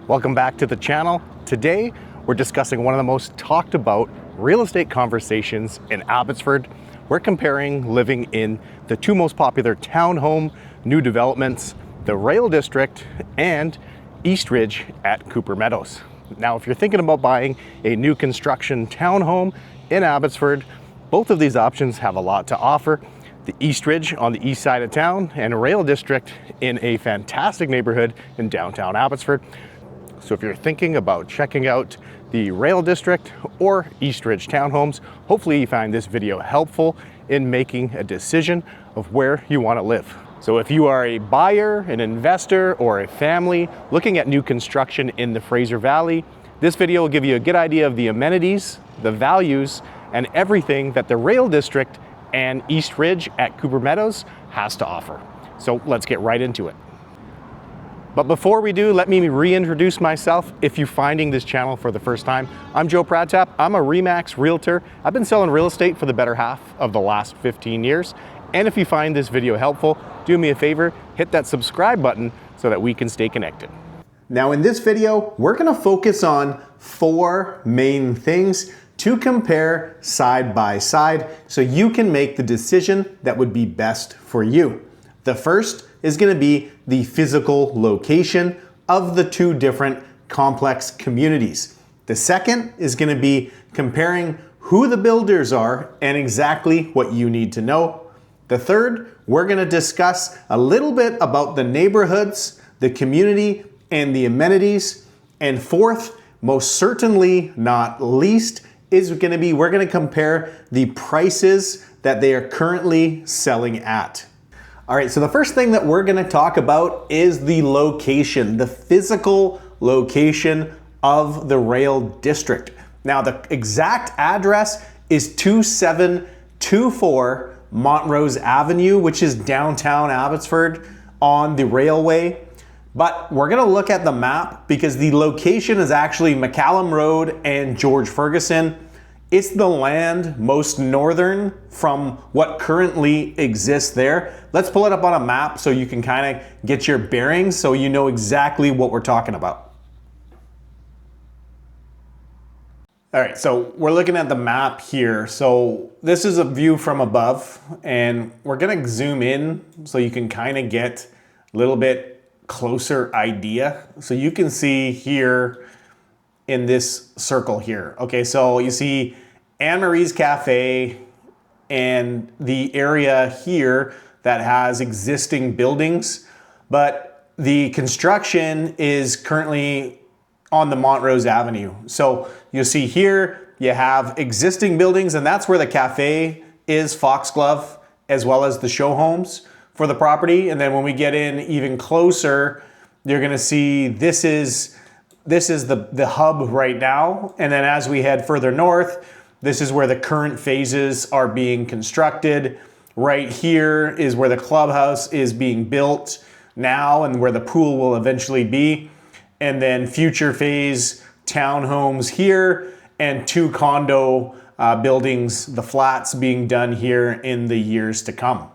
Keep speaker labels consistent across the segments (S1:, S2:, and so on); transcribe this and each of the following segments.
S1: Welcome back to the channel. Today, we're discussing one of the most talked about real estate conversations in Abbotsford. We're comparing living in the two most popular townhome new developments, the Rail District and East Ridge at Cooper Meadows. Now, if you're thinking about buying a new construction townhome in Abbotsford, both of these options have a lot to offer. The East Ridge on the east side of town and Rail District in a fantastic neighborhood in downtown Abbotsford. So if you're thinking about checking out the Rail District or East Ridge townhomes, hopefully you find this video helpful in making a decision of where you want to live. So if you are a buyer, an investor, or a family looking at new construction in the Fraser Valley, this video will give you a good idea of the amenities, the values, and everything that the Rail District and East Ridge at Cooper Meadows has to offer. So let's get right into it. But before we do, let me reintroduce myself. If you're finding this channel for the first time, I'm Joe Pratap. I'm a RE/MAX realtor. I've been selling real estate for the better half of the last 15 years. And if you find this video helpful, do me a favor, hit that subscribe button so that we can stay connected. Now in this video, we're gonna focus on 4 main things to compare side by side so you can make the decision that would be best for you. The first is going to be the physical location of the two different complex communities. The second is going to be comparing who the builders are and exactly what you need to know. The third, we're going to discuss a little bit about the neighborhoods, the community, and the amenities. And fourth, most certainly not least, is going to be we're going to compare the prices that they are currently selling at. All right, so the first thing that we're gonna talk about is the location, the physical location of the Rail District. Now, the exact address is 2724 Montrose Avenue, which is downtown Abbotsford on the railway. But we're gonna look at the map because the location is actually McCallum Road and George Ferguson. It's the land most northern from what currently exists there. Let's pull it up on a map so you can kind of get your bearings so you know exactly what we're talking about. All right, so we're looking at the map here. So this is a view from above and we're gonna zoom in so you can kind of get a little bit closer idea. So you can see here in this circle here. Okay, so you see Anne-Marie's Cafe and the area here that has existing buildings, but the construction is currently on the Montrose Avenue. So you'll see here you have existing buildings and that's where the cafe is, Foxglove, as well as the show homes for the property. And then when we get in even closer, you're gonna see this is the hub right now. And then as we head further north, this is where the current phases are being constructed. Right here is where the clubhouse is being built now and where the pool will eventually be. And then future phase townhomes here and 2 condo buildings, the flats being done here in the years to come.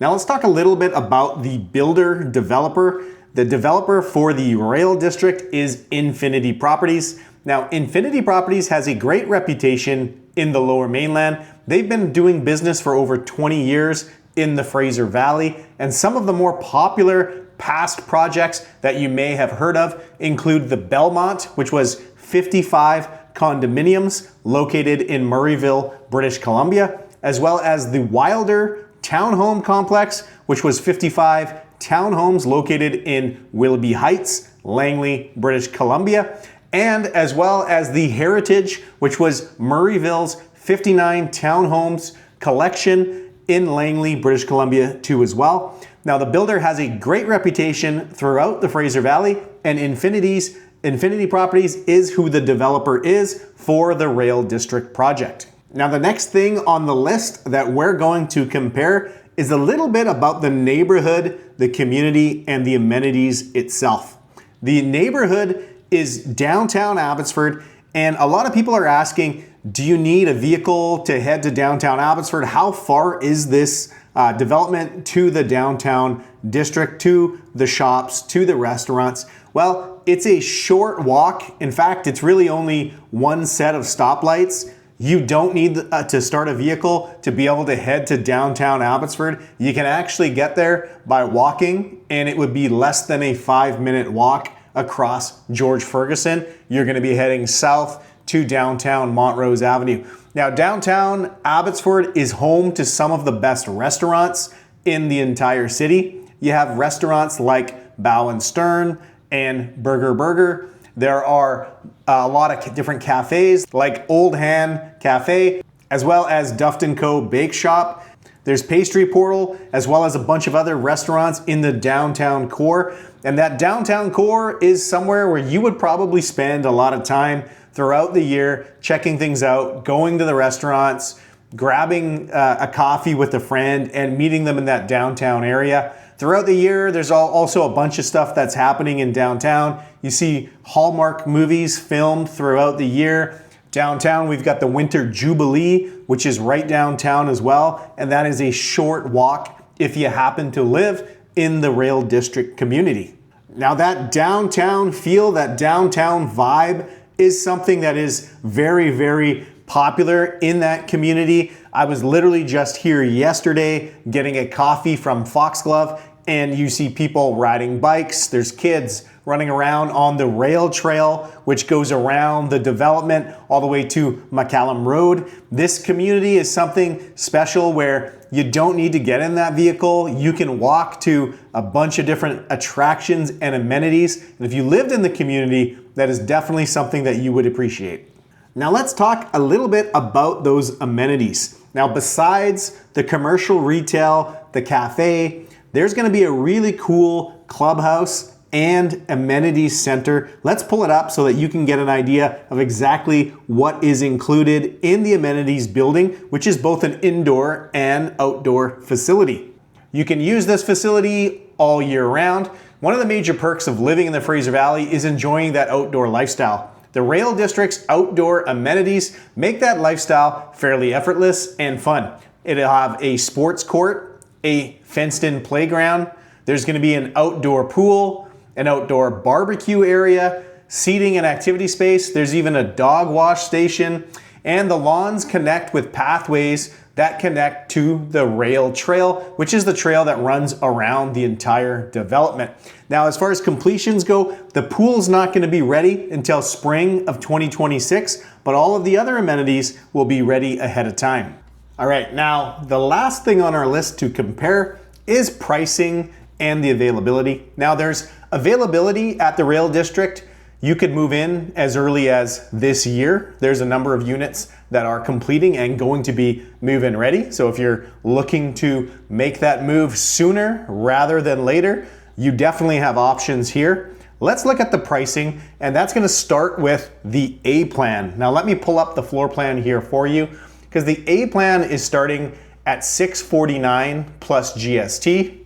S1: Now let's talk a little bit about the builder developer. The developer for the Rail District is Infinity Properties. Now, Infinity Properties has a great reputation in the Lower Mainland. They've been doing business for over 20 years in the Fraser Valley, and some of the more popular past projects that you may have heard of include the Belmont, which was 55 condominiums located in Murrayville, British Columbia, as well as the Wilder Townhome Complex, which was 55 townhomes located in Willoughby Heights, Langley, British Columbia, and as well as the Heritage, which was Murrayville's 59 townhomes collection in Langley, British Columbia too as well. Now the builder has a great reputation throughout the Fraser Valley, and Infinity Properties is who the developer is for the Rail District project. Now the next thing on the list that we're going to compare is a little bit about the neighborhood, the community, and the amenities itself. The neighborhood is downtown Abbotsford, and a lot of people are asking, do you need a vehicle to head to downtown Abbotsford? How far is this development to the downtown district, to the shops, to the restaurants? Well, it's a short walk. In fact, it's really only one set of stoplights. You don't need to start a vehicle to be able to head to downtown Abbotsford. You can actually get there by walking, and it would be less than a 5-minute walk across George Ferguson. You're going to be heading south to downtown Montrose Avenue. Now, downtown Abbotsford is home to some of the best restaurants in the entire city. You have restaurants like Bow and Stern and Burger. There are a lot of different cafes like Old Hand Cafe, as well as Duft & Co. Bake Shop. There's Pastry Portal, as well as a bunch of other restaurants in the downtown core. And that downtown core is somewhere where you would probably spend a lot of time throughout the year, checking things out, going to the restaurants, grabbing a coffee with a friend and meeting them in that downtown area. Throughout the year, there's also a bunch of stuff that's happening in downtown. You see Hallmark movies filmed throughout the year. Downtown, we've got the Winter Jubilee, which is right downtown as well. And that is a short walk if you happen to live in the Rail District community. Now that downtown feel, that downtown vibe is something that is very, very popular in that community. I was literally just here yesterday getting a coffee from Foxglove, and you see people riding bikes. There's kids running around on the rail trail, which goes around the development all the way to McCallum Road. This community is something special where you don't need to get in that vehicle. You can walk to a bunch of different attractions and amenities. And if you lived in the community, that is definitely something that you would appreciate. Now let's talk a little bit about those amenities. Now, besides the commercial retail, the cafe, there's gonna be a really cool clubhouse and amenities center. Let's pull it up so that you can get an idea of exactly what is included in the amenities building, which is both an indoor and outdoor facility. You can use this facility all year round. One of the major perks of living in the Fraser Valley is enjoying that outdoor lifestyle. The Rail District's outdoor amenities make that lifestyle fairly effortless and fun. It'll have a sports court, a fenced-in playground. There's going to be an outdoor pool, an outdoor barbecue area, seating and activity space. There's even a dog wash station, and the lawns connect with pathways that connect to the rail trail, which is the trail that runs around the entire development. Now, as far as completions go, the pool's not going to be ready until spring of 2026, but all of the other amenities will be ready ahead of time. All right, now the last thing on our list to compare is pricing and the availability. Now, there's availability at the Rail District. You could move in as early as this year. There's a number of units that are completing and going to be move-in ready. So if you're looking to make that move sooner rather than later, you definitely have options here. Let's look at the pricing, and that's gonna start with the A plan. Now let me pull up the floor plan here for you, because the A plan is starting at $649 plus GST.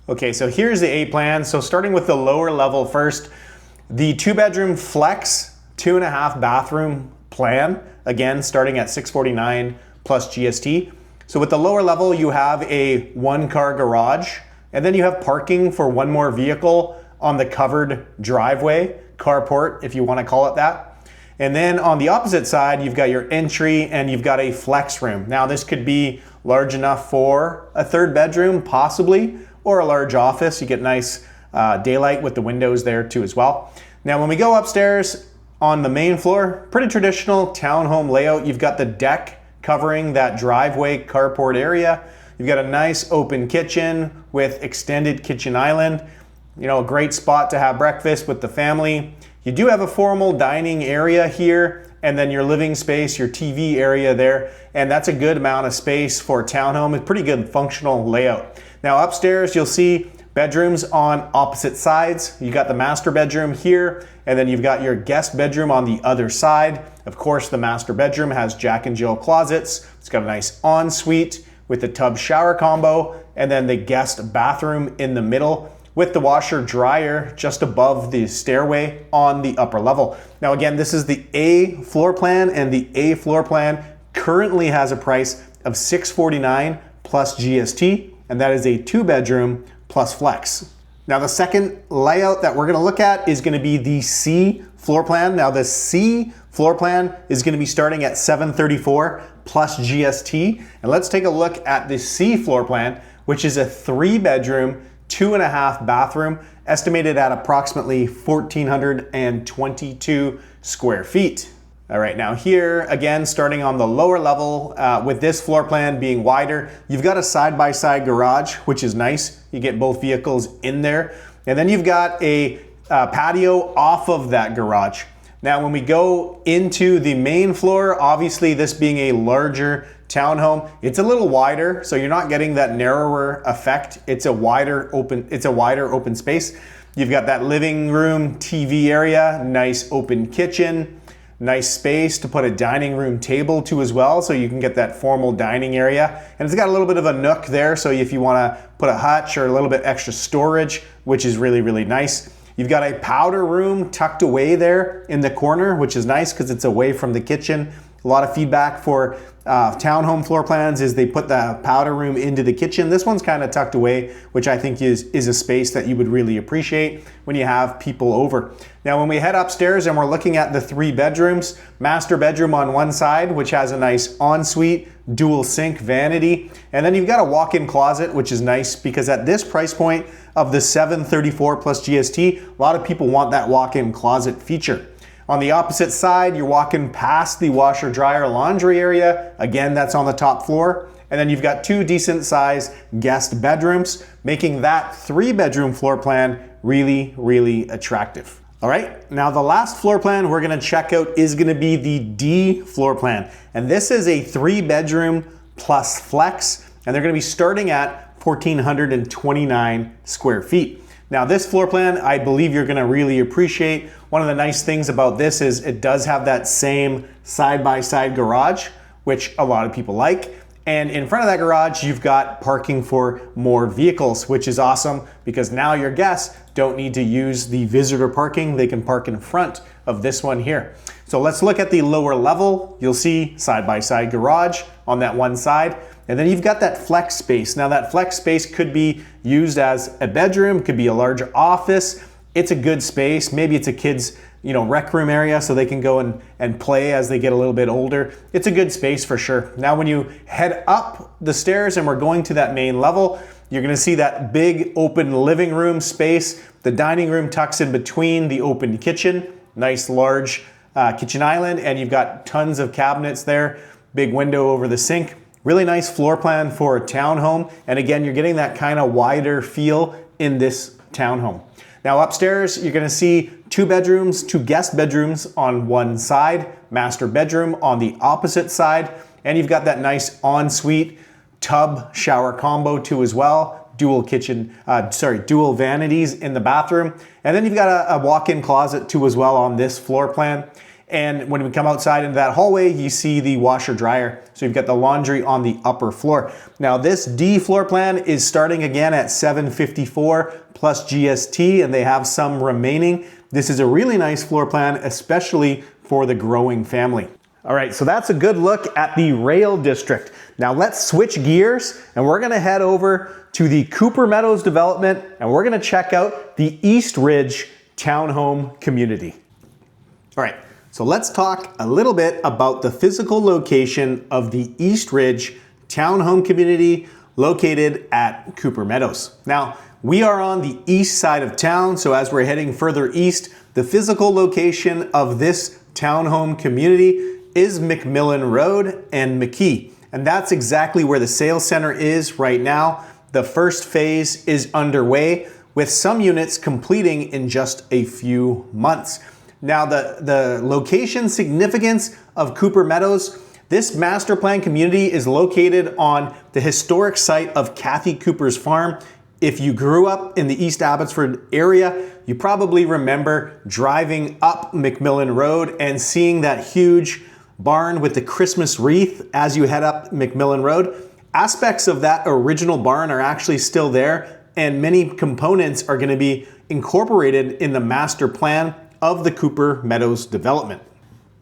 S1: Okay, so here's the A plan. So starting with the lower level first, the 2-bedroom flex, 2.5 bathroom plan, again, starting at $649 plus GST. So with the lower level, you have a 1-car garage, and then you have parking for 1 more vehicle on the covered driveway, carport, if you want to call it that. And then on the opposite side, you've got your entry and you've got a flex room. Now this could be large enough for a 3rd bedroom, possibly, or a large office. You get nice daylight with the windows there too as well. Now when we go upstairs on the main floor, pretty traditional townhome layout. You've got the deck covering that driveway carport area. You've got a nice open kitchen with extended kitchen island. You know, a great spot to have breakfast with the family. You do have a formal dining area here, and then your living space, your TV area there, and that's a good amount of space for a townhome. It's pretty good functional layout. Now upstairs, you'll see bedrooms on opposite sides. You got the master bedroom here, and then you've got your guest bedroom on the other side. Of course, the master bedroom has Jack and Jill closets. It's got a nice ensuite with the tub shower combo, and then the guest bathroom in the middle with the washer dryer just above the stairway on the upper level. Now again, this is the A floor plan, and the A floor plan currently has a price of $649 plus GST, and that is a 2-bedroom plus flex. Now the second layout that we're gonna look at is gonna be the C floor plan. Now the C floor plan is gonna be starting at $734 plus GST. And let's take a look at the C floor plan, which is a 3-bedroom, 2.5 bathroom, estimated at approximately 1,422 square feet. All right, now here, again, starting on the lower level, with this floor plan being wider, you've got a side-by-side garage, which is nice. You get both vehicles in there. And then you've got a patio off of that garage. Now, when we go into the main floor, obviously this being a larger townhome, it's a little wider, so you're not getting that narrower effect. It's a wider open space. You've got that living room, TV area, nice open kitchen, nice space to put a dining room table to as well, so you can get that formal dining area. And it's got a little bit of a nook there, so if you wanna put a hutch or a little bit extra storage, which is really, really nice. You've got a powder room tucked away there in the corner, which is nice because it's away from the kitchen. A lot of feedback for townhome floor plans is they put the powder room into the kitchen. This one's kind of tucked away, which I think is a space that you would really appreciate when you have people over. Now, when we head upstairs and we're looking at the 3 bedrooms, master bedroom on one side, which has a nice ensuite, dual sink vanity. And then you've got a walk-in closet, which is nice because at this price point of the $734 plus GST, a lot of people want that walk-in closet feature. On the opposite side, you're walking past the washer, dryer, laundry area. Again, that's on the top floor. And then you've got 2 decent sized guest bedrooms, making that 3-bedroom floor plan really, really attractive. All right, now the last floor plan we're gonna check out is gonna be the D floor plan. And this is a 3-bedroom plus flex, and they're gonna be starting at 1,429 square feet. Now this floor plan, I believe you're gonna really appreciate. One of the nice things about this is it does have that same side-by-side garage, which a lot of people like. And in front of that garage, you've got parking for more vehicles, which is awesome because now your guests don't need to use the visitor parking. They can park in front of this one here. So let's look at the lower level. You'll see side-by-side garage on that one side. And then you've got that flex space. Now that flex space could be used as a bedroom, could be a large office. It's a good space. Maybe it's a kid's rec room area so they can go and play as they get a little bit older. It's a good space for sure. Now when you head up the stairs and we're going to that main level, you're gonna see that big open living room space. The dining room tucks in between the open kitchen, nice large kitchen island, and you've got tons of cabinets there, big window over the sink. Really nice floor plan for a townhome. And again, you're getting that kind of wider feel in this townhome. Now upstairs, you're gonna see 2 bedrooms, 2 guest bedrooms on one side, master bedroom on the opposite side, and you've got that nice ensuite tub shower combo too as well, dual vanities in the bathroom. And then you've got a walk-in closet too as well on this floor plan. And when we come outside into that hallway, you see the washer dryer. So you've got the laundry on the upper floor. Now this D floor plan is starting again at $754 plus GST, and they have some remaining. This is a really nice floor plan, especially for the growing family. All right, so that's a good look at the Rail District. Now let's switch gears and we're gonna head over to the Cooper Meadows development and we're gonna check out the East Ridge townhome community. All right. So let's talk a little bit about the physical location of the East Ridge townhome community located at Cooper Meadows. Now, we are on the east side of town, so as we're heading further east, the physical location of this townhome community is McMillan Road and McKee. And that's exactly where the sales center is right now. The first phase is underway, with some units completing in just a few months. Now the location significance of Cooper Meadows, this master plan community is located on the historic site of Kathy Cooper's farm. If you grew up in the East Abbotsford area, you probably remember driving up McMillan Road and seeing that huge barn with the Christmas wreath as you head up McMillan Road. Aspects of that original barn are actually still there, and many components are going to be incorporated in the master plan of the Cooper Meadows development.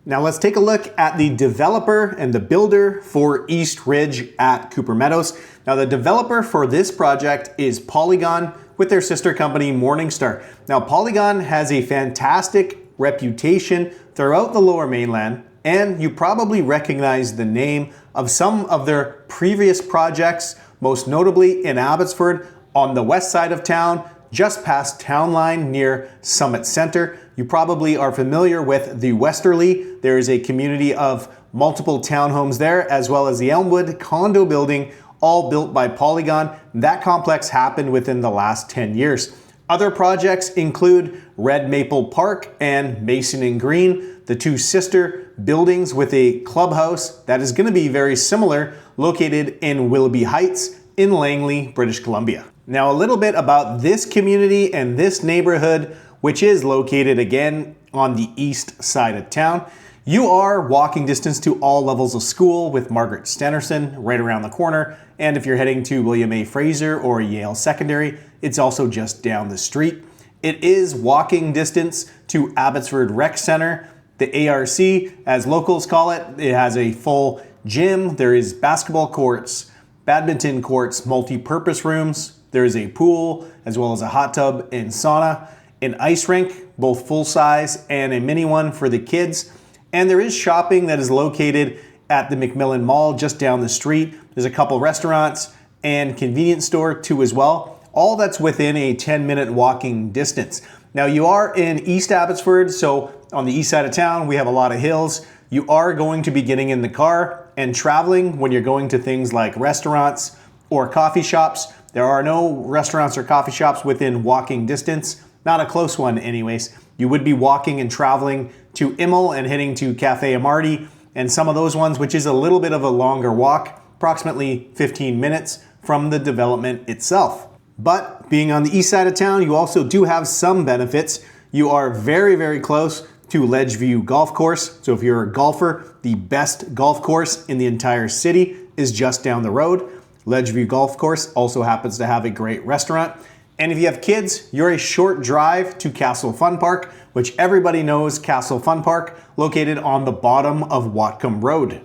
S1: Now let's take a look at the developer and the builder for East Ridge at Cooper Meadows. Now the developer for this project is Polygon with their sister company Morningstar. Now Polygon has a fantastic reputation throughout the Lower Mainland, and you probably recognize the name of some of their previous projects, most notably in Abbotsford on the west side of town, just past Town Line near Summit Center. You probably are familiar with the Westerly. There is a community of multiple townhomes there, as well as the Elmwood condo building, all built by Polygon. That complex happened within the last 10 years. Other projects include Red Maple Park and Mason and Green, the two sister buildings with a clubhouse that is going to be very similar, located in Willoughby Heights in Langley, British Columbia. Now a little bit about this community and this neighborhood, which is located again on the east side of town. You are walking distance to all levels of school with Margaret Stennerson right around the corner. And if you're heading to William A. Fraser or Yale Secondary, it's also just down the street. It is walking distance to Abbotsford Rec Center, the ARC, as locals call it. It has a full gym. There is basketball courts, badminton courts, multi-purpose rooms. There is a pool, as well as a hot tub and sauna, an ice rink, both full size and a mini one for the kids. And there is shopping that is located at the McMillan Mall just down the street. There's a couple restaurants and convenience store too as well. All that's within a 10-minute walking distance. Now you are in East Abbotsford, so on the east side of town, we have a lot of hills. You are going to be getting in the car and traveling when you're going to things like restaurants or coffee shops. There are no restaurants or coffee shops within walking distance, not a close one anyways. You would be walking and traveling to 𝐁𝐸 and heading to Cafe Amardi and some of those ones, which is a little bit of a longer walk, approximately 15 minutes from the development itself. But being on the east side of town, you also do have some benefits. You are very, very close to 𝐁𝐸𝐬 Golf Course. So if you're a golfer, the best golf course in the entire city is just down the road. 𝐁𝐸𝐬 Golf Course also happens to have a great restaurant. And if you have kids, you're a short drive to Castle Fun Park, which everybody knows Castle Fun Park, located on the bottom of Whatcom Road.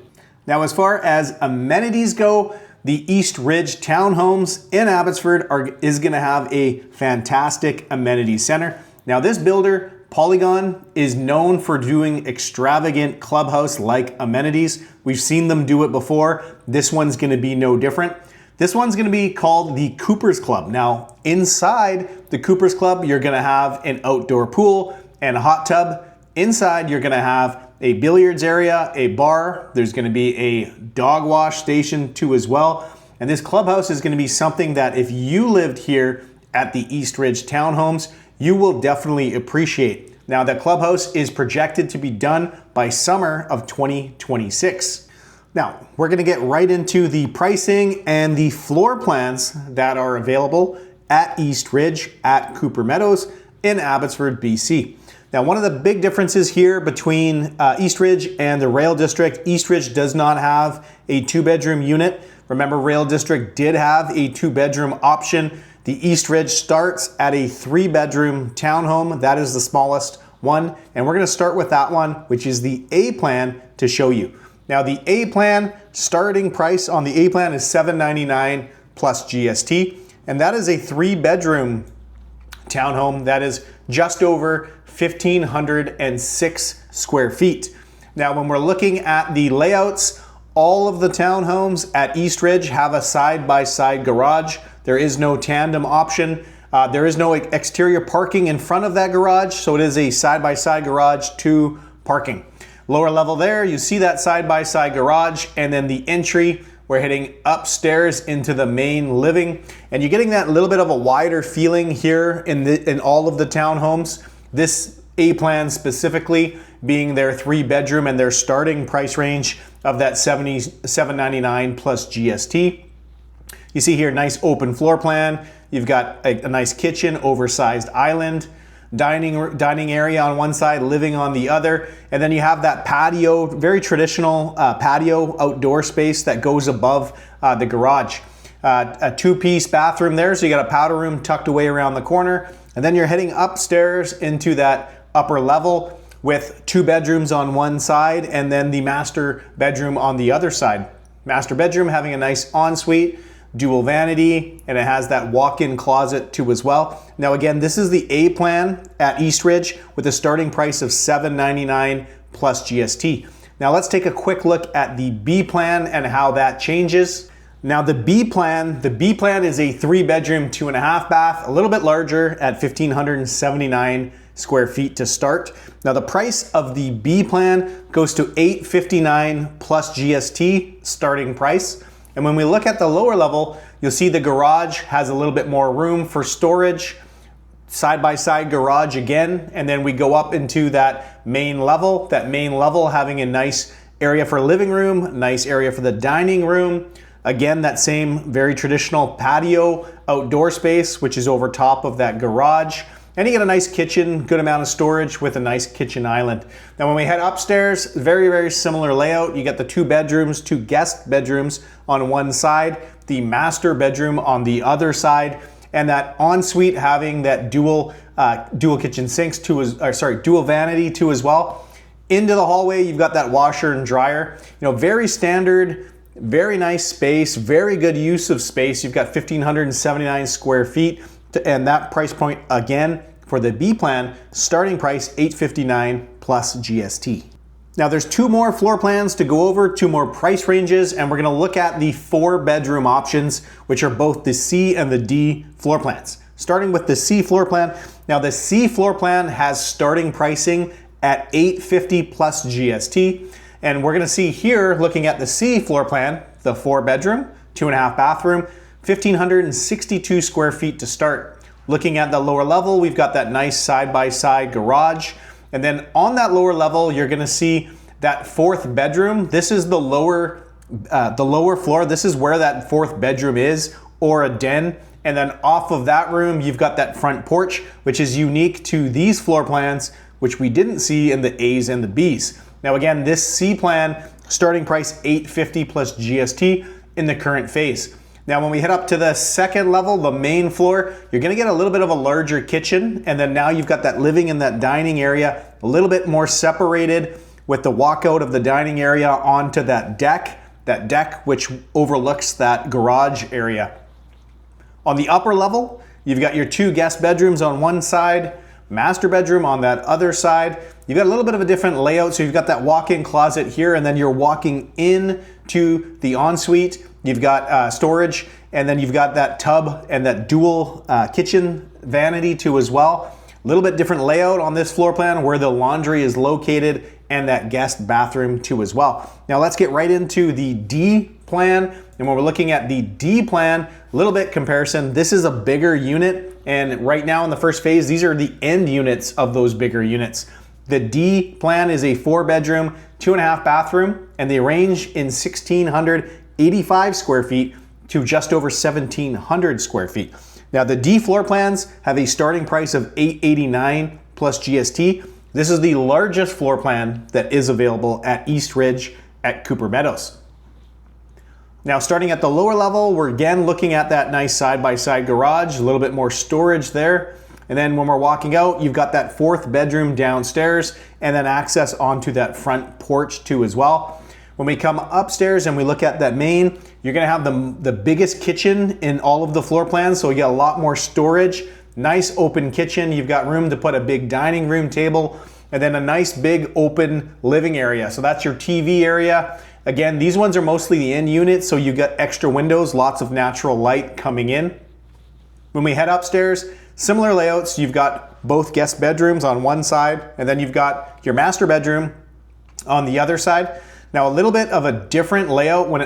S1: Now, as far as amenities go, the East Ridge Townhomes in Abbotsford is going to have a fantastic amenity center. Now, this builder, Polygon, is known for doing extravagant clubhouse-like amenities. We've seen them do it before. This one's going to be no different. This one's going to be called the Cooper's Club. Now, inside the Cooper's Club, you're going to have an outdoor pool and a hot tub. Inside, you're going to have a billiards area, a bar. There's going to be a dog wash station too as well. And this clubhouse is going to be something that if you lived here at the East Ridge Townhomes, you will definitely appreciate. Now, the clubhouse is projected to be done by summer of 2026. Now, we're going to get right into the pricing and the floor plans that are available at East Ridge at Cooper Meadows in Abbotsford, BC. Now, one of the big differences here between East Ridge and the Rail District, East Ridge does not have a 2-bedroom unit. Remember, Rail District did have a 2-bedroom option. The East Ridge starts at a 3-bedroom townhome. That is the smallest one. And we're going to start with that one, which is the A plan, to show you. Now, the A plan, starting price on the A plan is $799 plus GST. And that is a 3-bedroom townhome that is just over 1,506 square feet. Now, when we're looking at the layouts, all of the townhomes at East Ridge have a side-by-side garage. There is no tandem option. There is no exterior parking in front of that garage, so it is a side-by-side garage to parking. Lower level there, you see that side-by-side garage, and then the entry, we're heading upstairs into the main living, and you're getting that little bit of a wider feeling here in all of the townhomes. This A plan specifically being their 3-bedroom and their starting price range of that $799 plus GST. You see here, nice open floor plan. You've got a nice kitchen, oversized island, dining area on one side, living on the other, and then you have that patio, very traditional patio outdoor space that goes above the garage. A 2-piece bathroom there, so you got a powder room tucked away around the corner, and then you're heading upstairs into that upper level. with 2 bedrooms on one side and then the master bedroom on the other side. Master bedroom having a nice ensuite, dual vanity, and it has that walk-in closet too as well. Now again, this is the A plan at East Ridge with a starting price of $799 plus GST. Now let's take a quick look at the B plan and how that changes. Now the B plan is a 3-bedroom, 2.5 bath, a little bit larger at 1,579 square feet to start. Now the price of the B plan goes to $859 plus GST starting price. And when we look at the lower level, you'll see the garage has a little bit more room for storage, side-by-side garage again, and then we go up into that main level having a nice area for living room, nice area for the dining room. Again, that same very traditional patio outdoor space, which is over top of that garage. And you get a nice kitchen, good amount of storage with a nice kitchen island. Now when we head upstairs, very, very similar layout. You get the 2 bedrooms, 2 guest bedrooms on one side, the master bedroom on the other side, and that ensuite having that dual kitchen sinks dual vanity too as well. Into the hallway, you've got that washer and dryer. Very standard, very nice space, very good use of space. You've got 1,579 square feet. And that price point again for the B plan, starting price $859 plus GST. Now there's 2 more floor plans to go over, 2 more price ranges, and we're gonna look at the 4-bedroom options, which are both the C and the D floor plans. Starting with the C floor plan. Now the C floor plan has starting pricing at $850 plus GST. And we're gonna see here, looking at the C floor plan, the 4-bedroom, 2.5 bathroom, 1,562 square feet to start. Looking at the lower level, we've got that nice side-by-side garage. And then on that lower level, you're gonna see that 4th bedroom. This is the lower floor. This is where that 4th bedroom is, or a den. And then off of that room, you've got that front porch, which is unique to these floor plans, which we didn't see in the A's and the B's. Now again, this C plan, starting price $850 plus GST in the current phase. Now when we head up to the 2nd level, the main floor, you're gonna get a little bit of a larger kitchen, and then now you've got that living and that dining area a little bit more separated with the walkout of the dining area onto that deck which overlooks that garage area. On the upper level, you've got your 2 guest bedrooms on one side, master bedroom on that other side. You've got a little bit of a different layout, so you've got that walk-in closet here, and then you're walking in to the ensuite. You've got storage, and then you've got that tub and that dual kitchen vanity too as well. A little bit different layout on this floor plan where the laundry is located and that guest bathroom too as well. Now let's get right into the D plan. And when we're looking at the D plan, a little bit comparison, this is a bigger unit. And right now in the first phase, these are the end units of those bigger units. The D plan is a 4-bedroom, 2.5 bathroom, and they range in 1,685 square feet to just over 1,700 square feet. Now the D floor plans have a starting price of $889 plus GST. This is the largest floor plan that is available at East Ridge at Cooper Meadows. Now starting at the lower level, we're again looking at that nice side-by-side garage, a little bit more storage there. And then when we're walking out, you've got that 4th bedroom downstairs and then access onto that front porch too as well. When we come upstairs and we look at that main, you're gonna have the biggest kitchen in all of the floor plans, so you get a lot more storage. Nice open kitchen, you've got room to put a big dining room table, and then a nice big open living area. So that's your TV area. Again, these ones are mostly the end units, so you got extra windows, lots of natural light coming in. When we head upstairs, similar layouts, you've got both guest bedrooms on one side, and then you've got your master bedroom on the other side. Now a little bit of a different layout when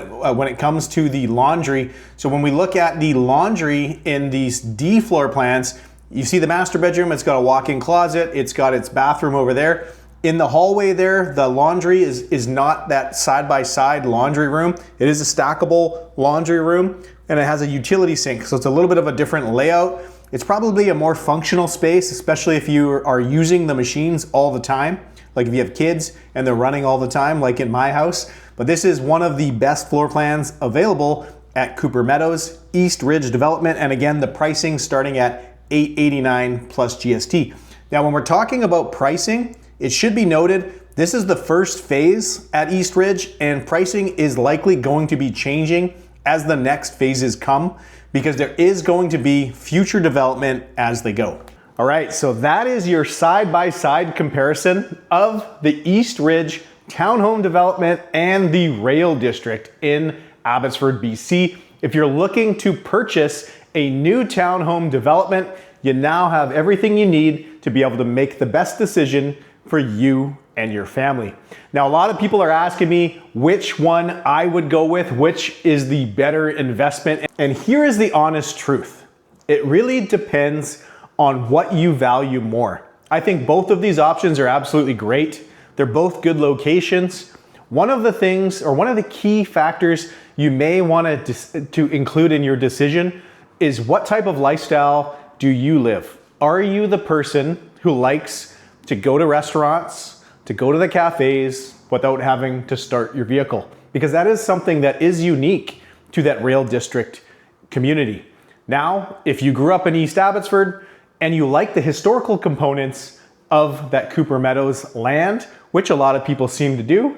S1: it comes to the laundry. So when we look at the laundry in these D floor plans, you see the master bedroom, it's got a walk-in closet, it's got its bathroom over there. In the hallway there, the laundry is not that side-by-side laundry room. It is a stackable laundry room, and it has a utility sink, so it's a little bit of a different layout. It's probably a more functional space, especially if you are using the machines all the time. Like if you have kids and they're running all the time, like in my house. But this is one of the best floor plans available at Cooper Meadows, East Ridge Development. And again, the pricing starting at $889 plus GST. Now, when we're talking about pricing, It should be noted, this is the first phase at East Ridge, and pricing is likely going to be changing as the next phases come, because there is going to be future development as they go. All right, so that is your side-by-side comparison of the East Ridge townhome development and the Rail District in Abbotsford, BC. If you're looking to purchase a new townhome development, you now have everything you need to be able to make the best decision for you and your family. Now, a lot of people are asking me which one I would go with, which is the better investment. And here is the honest truth. It really depends on what you value more. I think both of these options are absolutely great. They're both good locations. One of the things, or one of the key factors you may want to include in your decision is what type of lifestyle do you live? Are you the person who likes to go to restaurants, to go to the cafes without having to start your vehicle? Because that is something that is unique to that Rail District community. Now, if you grew up in East Abbotsford and you like the historical components of that Cooper Meadows land, which a lot of people seem to do,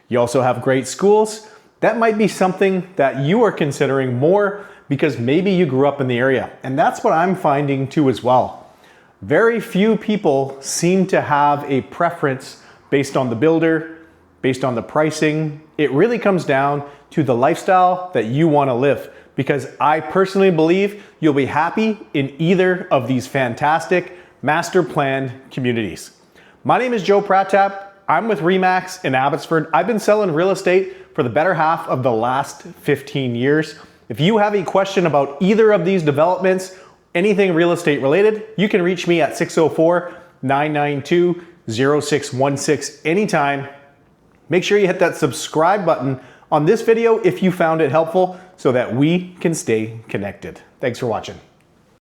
S1: you also have great schools, that might be something that you are considering more because maybe you grew up in the area. And that's what I'm finding too as well. Very few people seem to have a preference based on the builder, based on the pricing. It really comes down to the lifestyle that you want to live, because I personally believe you'll be happy in either of these fantastic master planned communities. My name is Joe Pratap. I'm with RE/MAX in Abbotsford. I've been selling real estate for the better half of the last 15 years. If you have a question about either of these developments, anything real estate related, you can reach me at 604-992-0616 anytime. Make sure you hit that subscribe button on this video if you found it helpful so that we can stay connected. Thanks for watching.